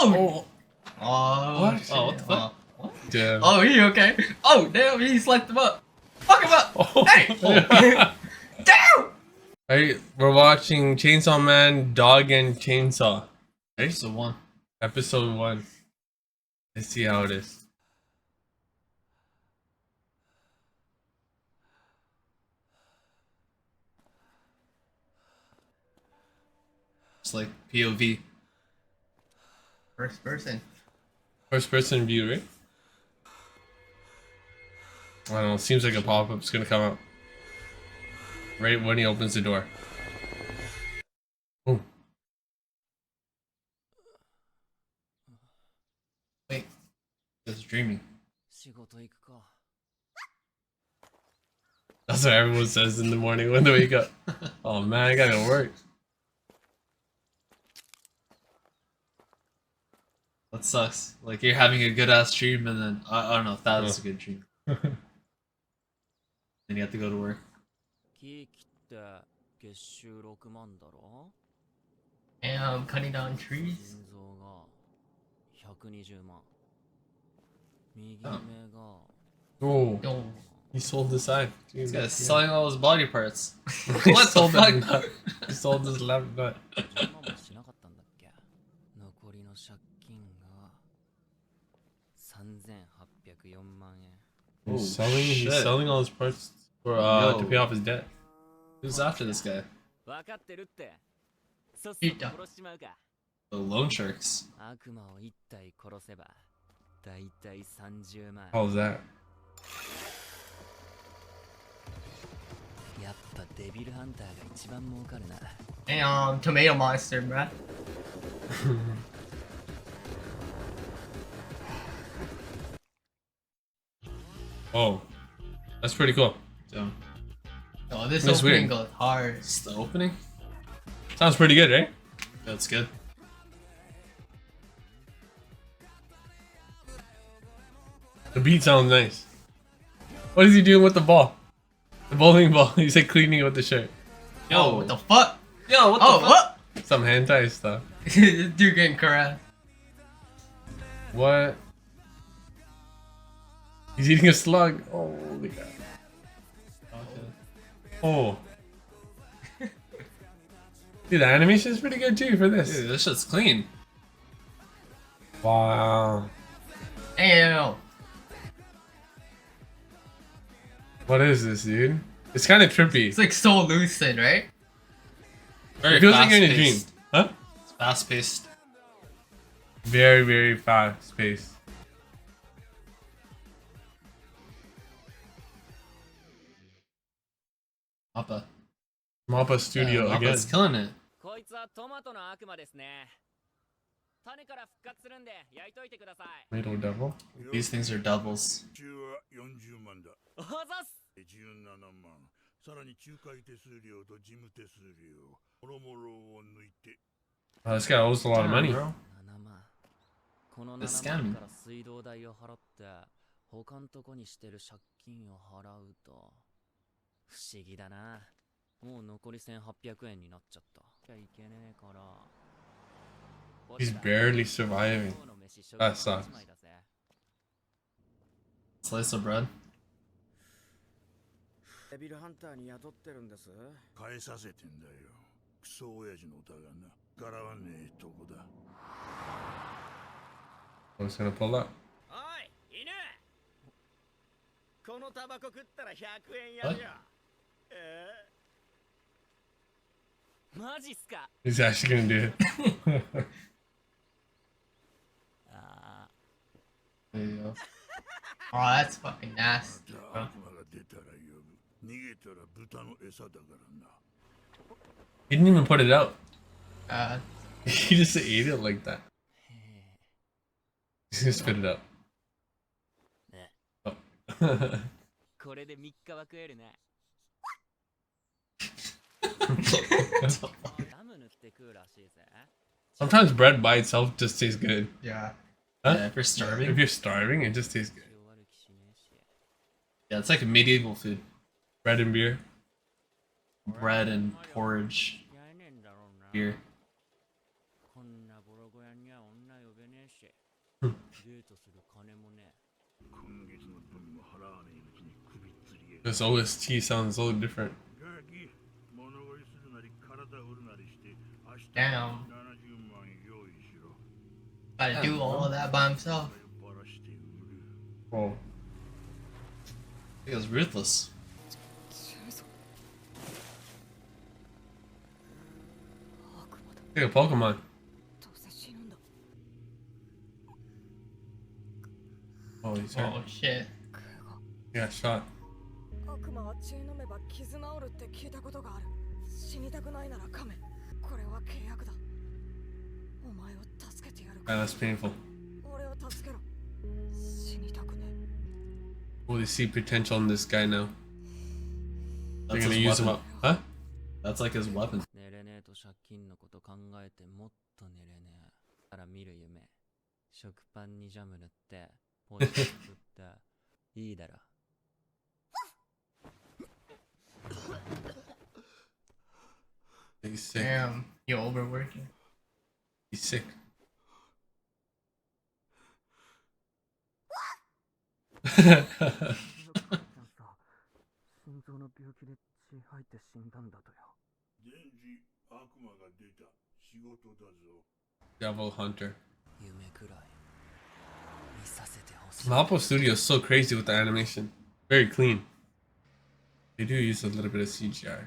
Oh! Oh, What? shit. Oh, what the fuck? What? Damn. Oh, he okay. Oh, damn, he slept him up. Fuck him up. Oh. Hey! Oh. Damn! Alright, we're watching Chainsaw Man, Dog and Chainsaw. Right? Episode 1. Episode 1. Let's see how it is. It's like POV. First person. First person view, right? I don't know, seems like a pop-up's gonna come up. Right when he opens the door. Oh. Wait. Just dreaming. That's what everyone says in the morning when they wake up. Oh man, I gotta work. That sucks. Like, you're having a good ass dream and then, I don't know if that was a good dream. Then you have to go to work. Damn, cutting down trees. Oh, Yo, he sold the side. this guy's selling all his body parts. He What the sold fuck? that nut. He sold his left nut. Oh, He's shit. selling all his parts for to pay off his debt. Who's after this guy? The loan sharks. How's that? Damn, tomato monster, bruh. Oh, that's pretty cool. So, oh, this That's opening weird. goes hard. It's the opening. Sounds pretty good, right? That's good. The beat sounds nice. What is he doing with the ball? The bowling ball. He's like cleaning it with the shirt. Yo, oh, what the fuck? Yo, what the fuck? what? Some hentai stuff. This dude getting caroused. What? He's eating a slug. Oh, holy god. Oh. Dude, the animation is pretty good too for this. Dude, this shit's clean. Wow. Damn. What is this, dude? It's kind of trippy. It's like so lucid, right? It feels like you're in a dream. Huh? It's fast paced. Very, very fast paced. Mappa Studio again. Mappa's killing it. Tomato devil. These things are devils. Oh, this guy owes a lot of money. Bro. It's scamming. He's barely surviving. That sucks. Slice of bread. I was gonna pull up. He's actually gonna do it. There you go. Oh, that's fucking nasty, bro. He didn't even put it out. Uh, He just ate it like that. He's gonna spit it out. Oh. Sometimes bread by itself just tastes good. yeah. Huh? Yeah, if you're starving. If you're starving, it just tastes good. Yeah, it's like a medieval food. Bread and beer. Bread and porridge. Beer. This OST sounds so different. Damn. Gotta do all of that by himself. Oh. He was ruthless. Like a Pokemon. Oh, he's hurt. Oh shit. Yeah, shot. 悪魔は血飲めば傷治るって聞いたことがある。死にたくないなら亀。これは契約だ。お前を助けてやる。 Yeah, that's painful. 俺を助けろ。死にたくね。 Oh, they see potential in this guy now. They're That's gonna his use him weapon. up. Huh? That's like his weapon. 寝れねえと借金のこと考えてもっと寝れねえから見る夢食パンにジャム塗ってポテト作っていいだろ He's sick. Damn. You're overworking. He's sick. 心臓の病気で血入って死んだんだとよ Denji 悪魔が出た仕事だぞ Devil Hunter. 夢くらい見させてほしい Mappa Studio is so crazy with the animation. Very clean. They do use a little bit of CGI.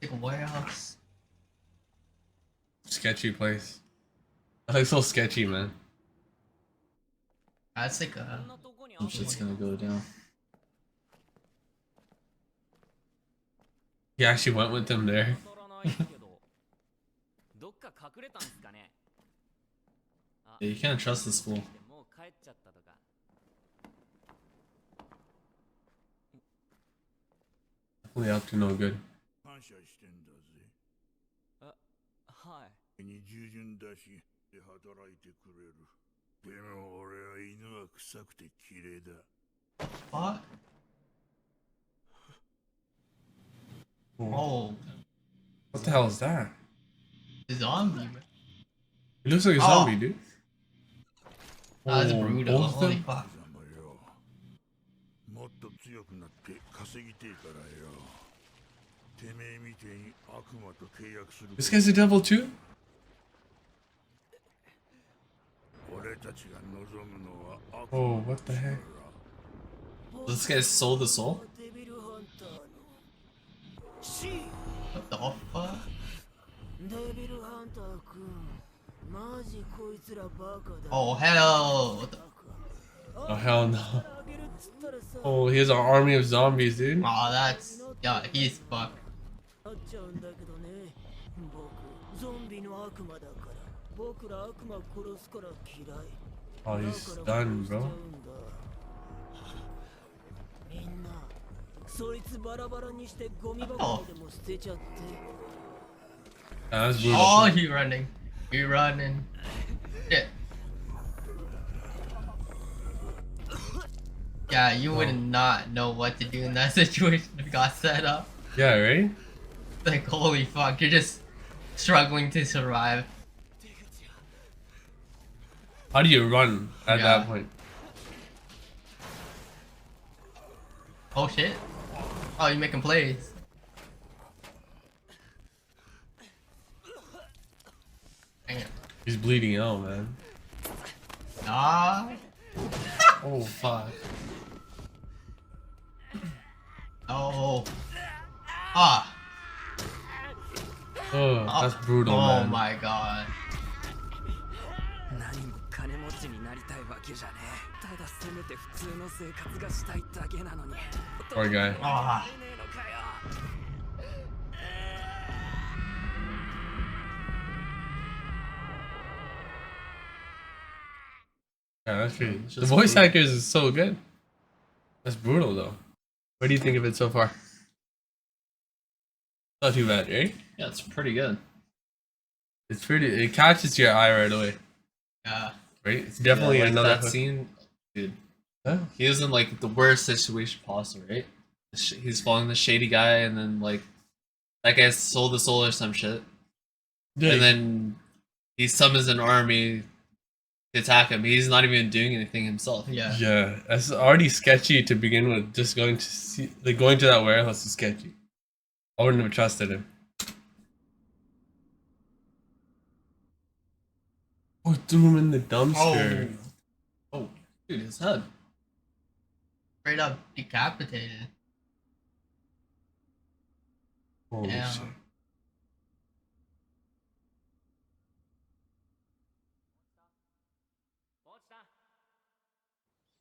Like a warehouse. Sketchy place. That looks so sketchy, man. That's like a. Some shit's gonna go down. He actually went with them there. どっか隠れたんすかね Yeah, you can't trust this fool. もう帰っちゃったとか Definitely up to no good. 感謝してんだぜはいに従順だしで働いてくれるでも俺は犬は臭くて綺麗だ What? Oh. Oh, What the hell is that? the zombie. He looks like a Oh. zombie, dude. That's Oh, brutal. both of Holy them? fuck. ざまよもっと強くなって稼ぎてえからよてめえみてえに悪魔と契約する This guy's a devil too? 俺たちが望むのは悪 Oh, 魔 what the heck? This guy sold the soul? What the fuck? デビルハンターくん。マジこいつらバカだ。 Oh hell! What the? Oh, hell no. あげるっつったらさ。 Oh, he has an army of zombies, dude. Oh, that's yeah. He's fucked. なっちゃうんだけどね。僕ゾンビの悪魔だから。僕ら悪魔殺すから嫌い。 Oh, he's done, bro. みんなそいつバラバラにしてゴミ箱でも捨てちゃって。 Yeah, that's brutal. Oh, he running. He running. Shit. Yeah, you would not know what to do in that situation if you got set up. Yeah, right? Like, holy fuck, you're just struggling to survive. How do you run at Yeah. that point? Oh shit. Oh, you're making plays. Damn. He's bleeding out, man. Ah. Oh, fuck. Oh. Ah. Oh, that's brutal, Oh man. my god. 何も金持ちになりたいわけじゃねえただせめて普通の生活がしたいだけなのに Poor guy. Ah. ねえのかよ Yeah, that's true. It's The just voice brutal. actors is so good. That's brutal, though. What do you think of it so far? Not too bad, right? Yeah, it's pretty good. It's pretty. It catches your eye right away, Yeah. right? It's definitely Yeah, like another that scene, dude. Huh? He was in like the worst situation possible, right? He's following the shady guy, and then like that guy sold the soul or some shit. Yeah, And then he summons an army to attack him. He's not even doing anything himself. Yeah. yeah, that's already sketchy to begin with. Just going to see, like going to that warehouse is sketchy. I wouldn't have trusted him. Oh, threw him in the dumpster. Oh, dude, his head. Straight up decapitated. Holy Yeah. shit.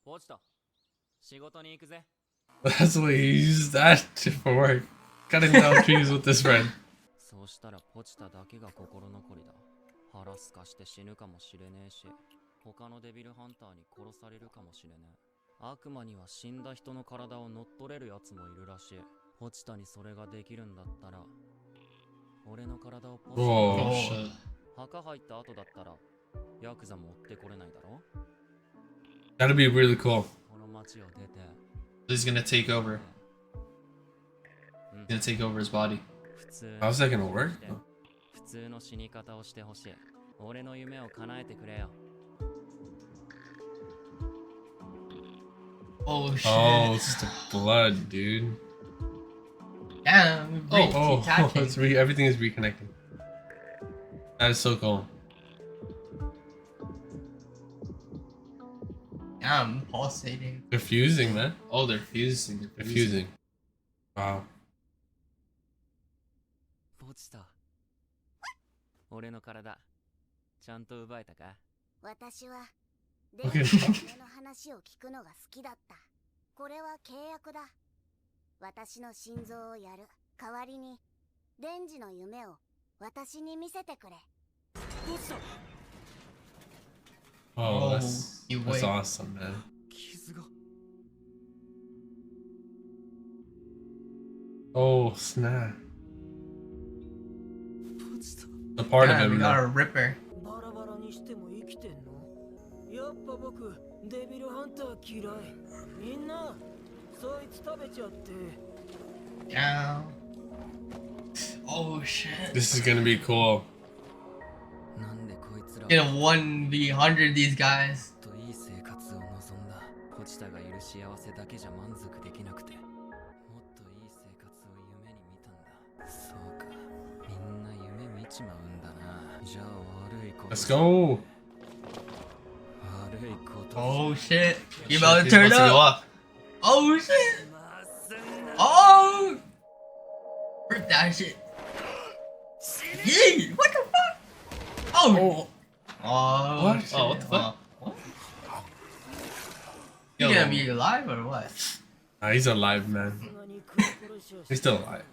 ポーチと仕事に行くぜ。 That's what he used that for work. Cutting down trees with his friend. そうしたらポチタだけが心残りだ。腹すかして死ぬかもしれねえし、他のデビルハンターに殺されるかもしれねえ。悪魔には死んだ人の体を乗っ取れるやつもいるらしい。ポチタにそれができるんだったら、俺の体をポチタ Whoa. Oh shit. 墓入った後だったら、ヤクザも追ってこれないだろ。 That'd be really cool. この街を出て、 He's gonna take over. He's gonna take over his body. 普通 How's that gonna work? 普通の死に方をしてほしい。俺の夢を叶えてくれよ。 Oh shit. Oh, it's just the blood, dude. Damn. Oh, detaching. it's everything is reconnecting. That is so cool. Damn, pulsating. They're fusing, man. Oh, they're fusing. They're fusing. Wow. ポチタ。俺の体、ちゃんと奪えたか？私は Okay. デンジの夢の話を聞くのが好きだった。これは契約だ。私の心臓をやる代わりにデンジの夢を私に見せてくれ。 Oh, that's you that's wait. awesome, man. 傷が。 Oh, snap. ポチタ。 The part of Damn, we him. got Now. a ripper. バラバラにしても生きてんの？やっぱ僕デビルハンター嫌い。みんなそいつ食べちゃって Down. Oh shit. This is gonna be cool. なんでこいつら Gonna 1v100 these guys. といい生活を望んだ。ポチタがいる幸せだけじゃ満足できなくて、もっといい生活を夢に見たんだ。そうか、みんな夢見ちまうんだな。じゃあ悪いこと。 Let's go. 悪いこと。 Oh shit. You Shit, about to he's turn about to go up. off. Oh shit. Oh. Rip that shit. Yee. What the fuck? Oh. Oh. What? Shit. Oh, what the fuck? What? Yo, You gonna be alive or what? Nah, he's alive, man. さすがにクロコロシャ He's still alive.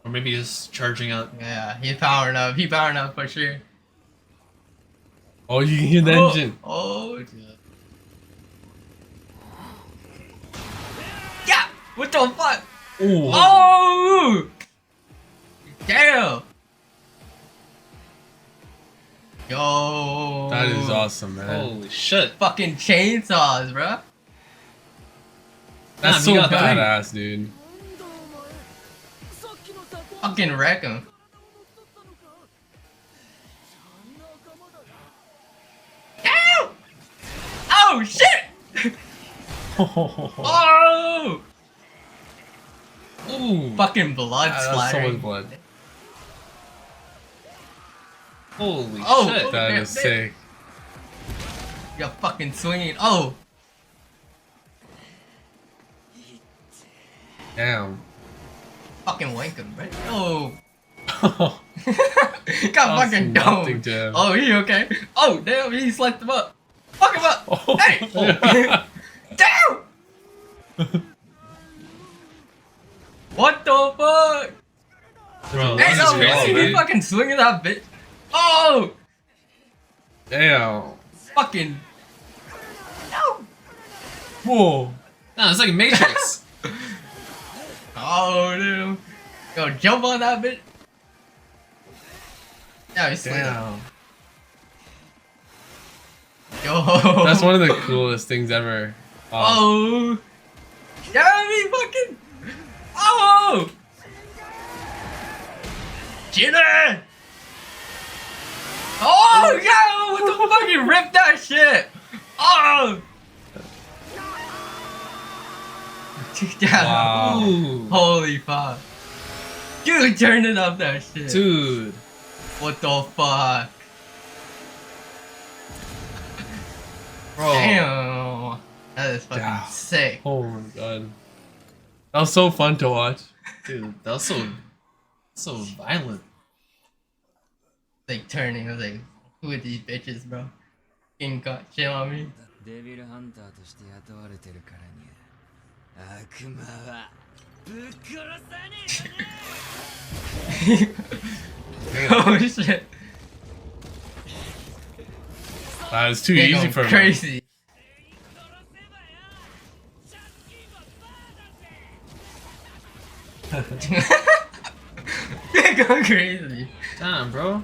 Or maybe he's charging up. Yeah, he's powering up. He powering up for sure. Oh, you can hear the Oh. engine. Oh. Yeah. Yeah. What the fuck? Ooh. Oh. Damn. Yo. That is awesome, man. Holy shit. Fucking chainsaws, bruh. That's Damn, so you got three. badass, dude. なんだお前さっきの雑魚 Fucking wreck him. 取ったのか仲間だ Damn. Oh shit. Oh. Ooh. Fucking blood Ah, that's so much splattering. blood. Holy Oh. shit. That Damn, is damn. sick. You're fucking swinging. Oh. Damn. Fucking wank him, bro. Oh. Oh, Got That's fucking nothing domed. to him. Oh, he okay? Oh, damn, he slept him up. Fuck him up. Oh. Hey. Damn. What the fuck? Bro, Hey, this no, is you crazy, see me dude. fucking swinging that bitch. Oh. Damn. Fucking. No. Whoa. No, it's like Matrix. Oh, dude. Yo, jump on that bitch. Yeah, he's slid up. Damn. Yo. That's one of the coolest things ever. Oh. Yeah, I mean, fucking. Oh! Jenner! Oh, yeah! What the fuck? You ripped that shit! Oh! Yeah. Wow. Ooh. Holy fuck. Dude, turn it up that shit. Dude. What the fuck? Bro. Damn. That is fucking Yeah. sick. Oh my god. That was so fun to watch. Dude, that was so violent. Like turning, I was like, who are these bitches, bro? Fucking got chill on me. デビルハンターとして雇われてるからに悪魔はぶっ殺さねえかね Oh shit. That was too They easy going for me. crazy. They're going crazy. Damn, bro.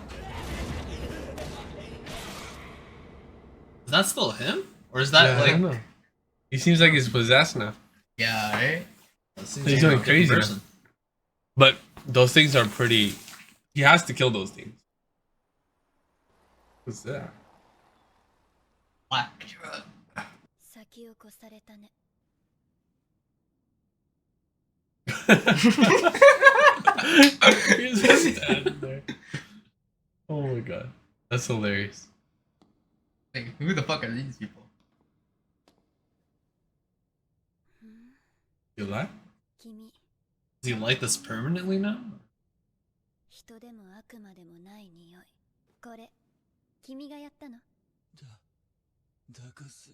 Is that still him? Or is that Yeah, I don't like know. He seems like he's possessed now. Yeah, right? that seems He's like going a different crazy now. person. But those things are pretty. He has to kill those things. What's that? Black truck. 先を越されたね。 He's just standing there. Oh my god. That's hilarious. Like, who the fuck are these people? You like? 君、 Does he like this permanently now? 人でも悪魔でもない匂い。これ、君がやったの？だかす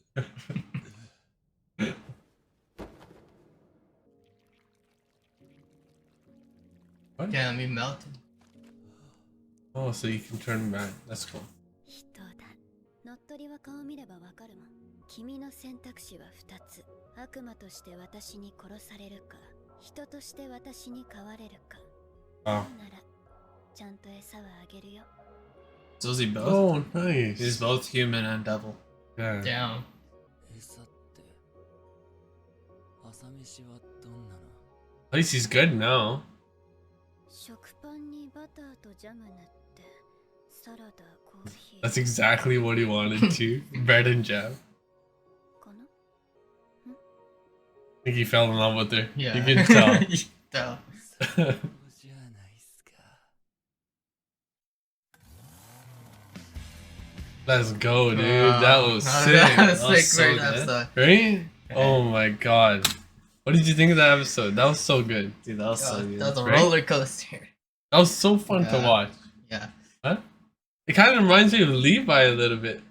What? Damn, me melted. Oh, so you can turn back. That's cool. 人だ。乗っ取りは顔見ればわかるもん。君の選択肢は2つ。悪魔として私に殺されるか、人として私に飼われるか。 Wow. なら、ちゃんと餌はあげるよ。 So is he both? Oh, nice. He's both human and devil. Yeah. Damn. 餌って朝飯はどんなの At least he's good now. 食パンにバターとジャム塗って、サラダ、コーヒー。 That's exactly what he wanted too. Bread and jam. かな？ I think he fell in love with her. Yeah. You can tell. You can tell. そうじゃないっすか Let's go, dude. Wow. That was sick. That was That was sick, so great good. episode. Right? Oh my god. What did you think of that episode? That was so good. Dude, that was so good. That was a Right? roller coaster. That was so fun to Yeah. watch. Yeah. Huh? It kind of reminds me of Levi a little bit.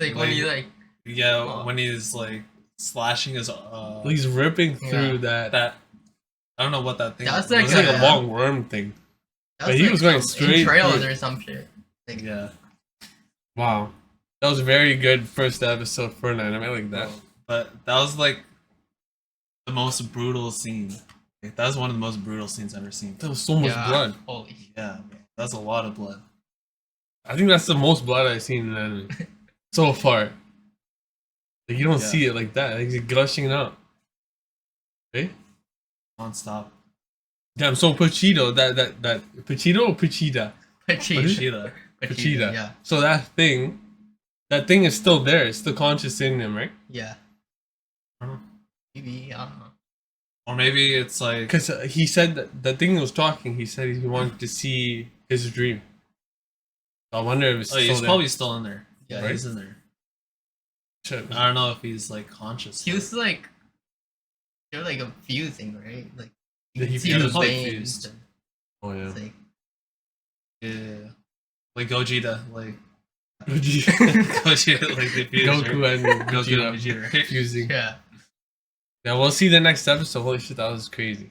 Like when he like, Yeah, Oh. when he's like slashing his He's ripping through Yeah. that. I don't know what that thing That's was. It was like a Yeah. long worm thing. that But he was going some straight entrails through. or some shit. Like, Yeah. Wow. That was a very good first episode for an anime like that. But that was like the most brutal scene. Like, that was one of the most brutal scenes I've ever seen. There was so much yeah, blood. Holy shit. Yeah, that's a lot of blood. I think that's the most blood I've seen in an anime so far. Like you don't Yeah. see it like that. Like it's gushing out. Okay? Non-stop. Damn, so Pachito, that Pachito or Pachita? Pachita. Kushida. Pachita. Yeah. So that thing is still there. It's still conscious in him, right? Yeah. I don't know. Maybe, I don't know. Or maybe it's like Because he said that the thing was talking. He said he wanted to see his dream. I wonder if it's oh, still he's there. probably still in there. Yeah, Right? he's in there. Shit. I don't know if he's like conscious. He was like, they were like a fusing, right? Like, Yeah, he you see fused. the Probably veins. fused. and Oh yeah. It's like, Yeah. Like Gogeta, like Vegeta. Gogeta, like they fused, Goku right? and Goku Vegeta and Vegeta, right? fusing. yeah. Yeah, we'll see the next episode. Holy shit, that was crazy.